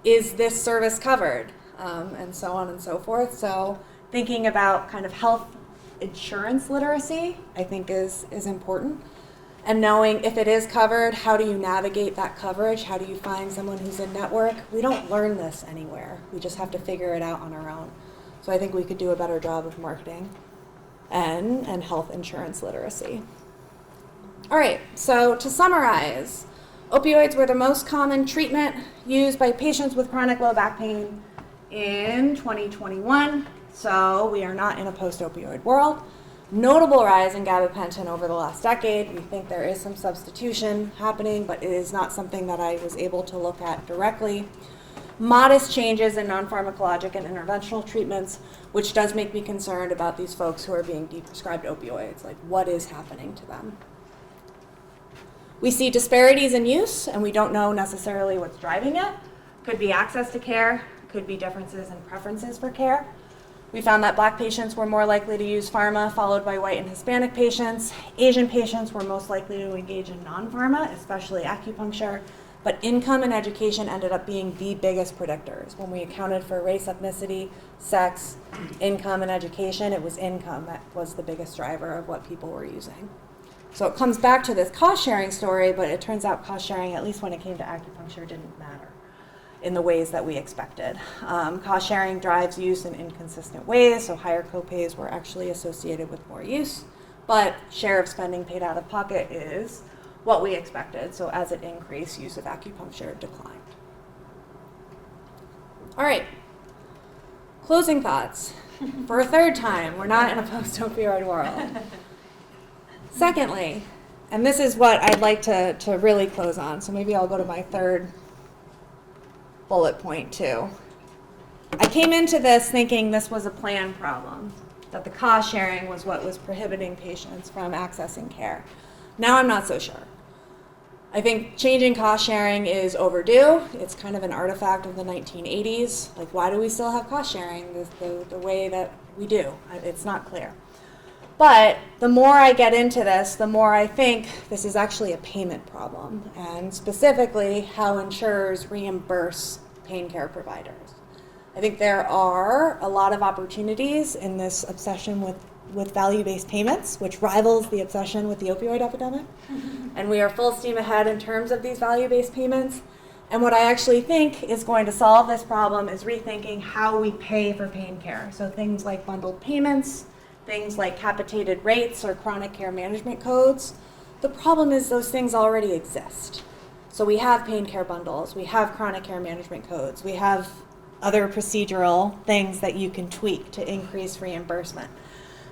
Is this service covered? And so on and so forth. So thinking about kind of health insurance literacy, I think is important. And knowing if it is covered, how do you navigate that coverage? How do you find someone who's in network? We don't learn this anywhere. We just have to figure it out on our own. So I think we could do a better job of marketing and health insurance literacy. All right, so to summarize, opioids were the most common treatment used by patients with chronic low back pain in 2021. So we are not in a post-opioid world. Notable rise in gabapentin over the last decade. We think there is some substitution happening, but it is not something that I was able to look at directly. Modest changes in nonpharmacologic and interventional treatments, which does make me concerned about these folks who are being deprescribed opioids. Like, what is happening to them? We see disparities in use, and we don't know necessarily what's driving it. Could be access to care, could be differences in preferences for care. We found that Black patients were more likely to use pharma, followed by white and Hispanic patients. Asian patients were most likely to engage in non-pharma, especially acupuncture. But income and education ended up being the biggest predictors. When we accounted for race, ethnicity, sex, income, and education, it was income that was the biggest driver of what people were using. So it comes back to this cost-sharing story, but it turns out cost-sharing, at least when it came to acupuncture, didn't matter in the ways that we expected. Cost-sharing drives use in inconsistent ways, so higher copays were actually associated with more use, but share of spending paid out of pocket is what we expected. So as it increased, use of acupuncture declined. All right, closing thoughts. For a third time, we're not in a post-opioid world. Secondly, and this is what I'd like to really close on, so maybe I'll go to my third bullet point too. I came into this thinking this was a plan problem, that the cost sharing was what was prohibiting patients from accessing care. Now I'm not so sure. I think changing cost sharing is overdue. It's kind of an artifact of the 1980s. Like, why do we still have cost sharing the way that we do? It's not clear. But the more I get into this, the more I think this is actually a payment problem, and specifically how insurers reimburse pain care providers. I think there are a lot of opportunities in this obsession with value-based payments, which rivals the obsession with the opioid epidemic. And we are full steam ahead in terms of these value-based payments. And what I actually think is going to solve this problem is rethinking how we pay for pain care. So things like bundled payments, things like capitated rates or chronic care management codes. The problem is those things already exist. So we have pain care bundles, we have chronic care management codes, we have other procedural things that you can tweak to increase reimbursement.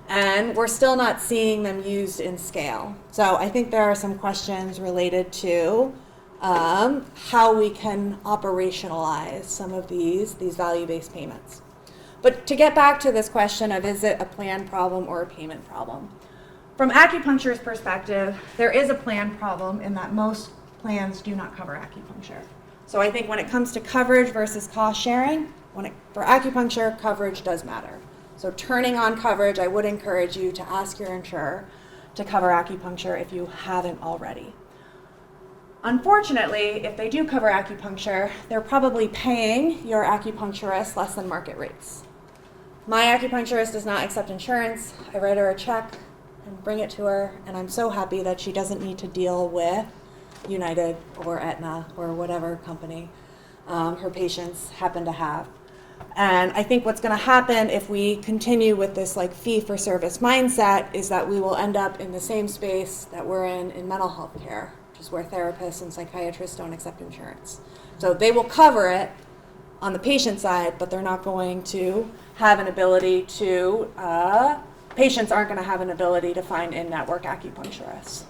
And we're still not seeing them used in scale. So I think there are some questions related to how we can operationalize some of these value-based payments. But to get back to this question of is it a plan problem or a payment problem? From acupuncture's perspective, there is a plan problem in that most plans do not cover acupuncture. So I think when it comes to coverage versus cost sharing, for acupuncture, coverage does matter. So turning on coverage, I would encourage you to ask your insurer to cover acupuncture if you haven't already. Unfortunately, if they do cover acupuncture, they're probably paying your acupuncturist less than market rates. My acupuncturist does not accept insurance. I write her a check and bring it to her, and I'm so happy that she doesn't need to deal with United or Aetna or whatever company her patients happen to have. And I think what's going to happen if we continue with this like fee-for-service mindset is that we will end up in the same space that we're in mental health care, which is where therapists and psychiatrists don't accept insurance. So they will cover it on the patient side, but they're not going to have an ability to, patients aren't going to have an ability to find in-network acupuncturists.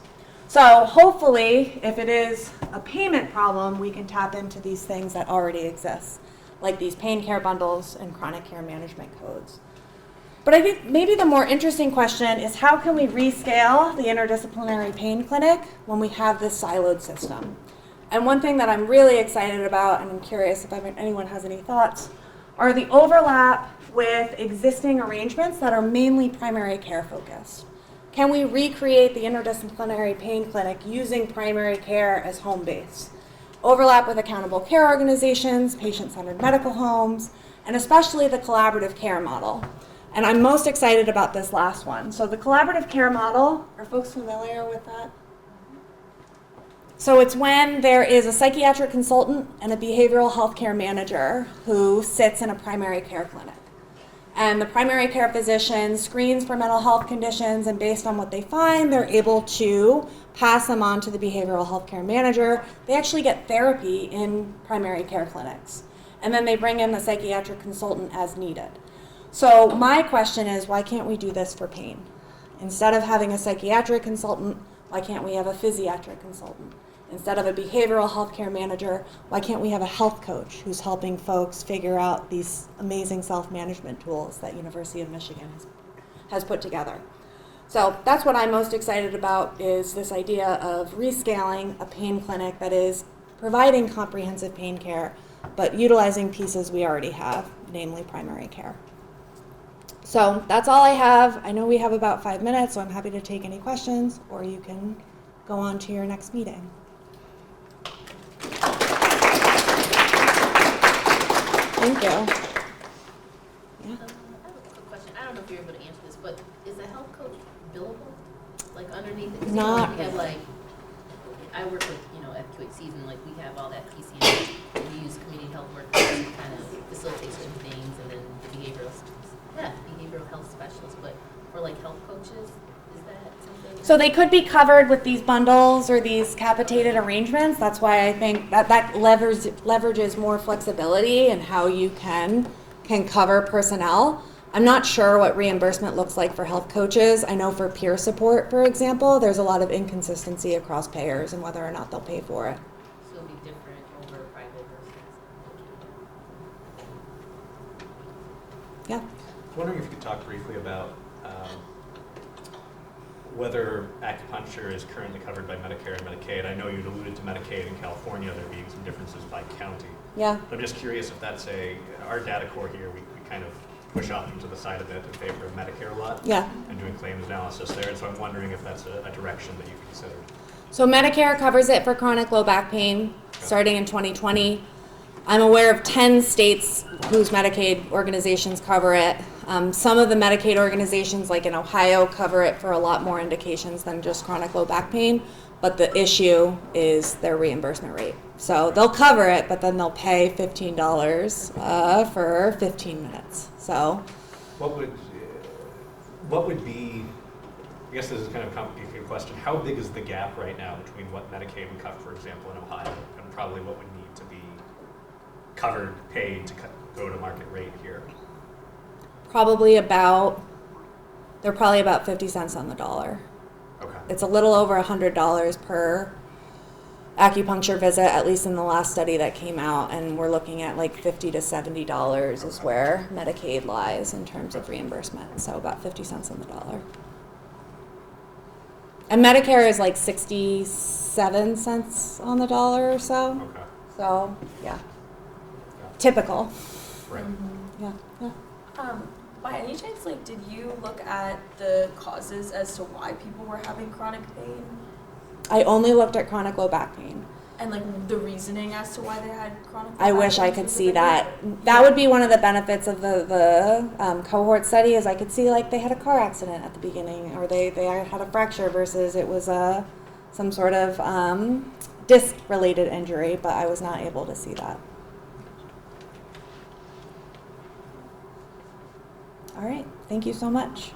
So hopefully, if it is a payment problem, we can tap into these things that already exist, like these pain care bundles and chronic care management codes. But I think maybe the more interesting question is how can we rescale the interdisciplinary pain clinic when we have this siloed system? And one thing that I'm really excited about, and I'm curious if anyone has any thoughts, are the overlap with existing arrangements that are mainly primary care focused. Can we recreate the interdisciplinary pain clinic using primary care as home base? Overlap with accountable care organizations, patient-centered medical homes, and especially the collaborative care model. And I'm most excited about this last one. So the collaborative care model, are folks familiar with that? So it's when there is a psychiatric consultant and a behavioral health care manager who sits in a primary care clinic. And the primary care physician screens for mental health conditions, and based on what they find, they're able to pass them on to the behavioral health care manager. They actually get therapy in primary care clinics. And then they bring in the psychiatric consultant as needed. So my question is, why can't we do this for pain? Instead of having a psychiatric consultant, why can't we have a physiatric consultant? Instead of a behavioral health care manager, why can't we have a health coach who's helping folks figure out these amazing self-management tools that University of Michigan has put together? So that's what I'm most excited about, is this idea of rescaling a pain clinic that is providing comprehensive pain care, but utilizing pieces we already have, namely primary care. So that's all I have. I know we have about 5 minutes, so I'm happy to take any questions, or you can go on to your next meeting. Thank you. Yeah. I have a quick question. I don't know if you're able to answer this, but is a health coach billable? Like underneath it? 'Cause Not we have like, I work with, FQHCs, and like we have all that PCM. We use community health workers to kind of facilitate certain things, and then the behavioral health specialists. But for like health coaches, Is that something? So they could be covered with these bundles or these capitated arrangements. That's why I think that leverages more flexibility in how you can cover personnel. I'm not sure what reimbursement looks like for health coaches. I know for peer support, for example, there's a lot of inconsistency across payers and whether or not they'll pay for it. So it'll be different over private versus. Yeah. I was wondering if you could talk briefly about whether acupuncture is currently covered by Medicare and Medicaid. I know you'd alluded to Medicaid in California, there being some differences by county. Yeah. I'm just curious if that's our data core here, we kind of push off into the side of it in favor of Medicare a lot. Yeah. And doing claims analysis there, and so I'm wondering if that's a direction that you've considered. So Medicare covers it for chronic low back pain starting in 2020. I'm aware of 10 states whose Medicaid organizations cover it. Some of the Medicaid organizations, like in Ohio, cover it for a lot more indications than just chronic low back pain. But the issue is their reimbursement rate. So they'll cover it, but then they'll pay $15 for 15 minutes. So What would be, I guess this is kind of a complicated question, how big is the gap right now between what Medicaid would cover, for example, in Ohio, and probably what would need to be covered, paid to go to market rate here? they're probably about 50 cents on the dollar. Okay. It's a little over $100 per acupuncture visit, at least in the last study that came out, and we're looking at like $50 to $70 is where Medicaid lies in terms of reimbursement, so about 50 cents on the dollar. And Medicare is like 67 cents on the dollar or so. Okay. So, yeah. Typical. Right. Yeah. By any chance, like, did you look at the causes as to why people were having chronic pain? I only looked at chronic low back pain. And, like, the reasoning as to why they had chronic low I back wish pain I could see specifically? that. That would be one of the benefits of the cohort study is I could see, like, they had a car accident at the beginning, or they had a fracture versus it was some sort of disc-related injury, but I was not able to see that. All right. Thank you so much.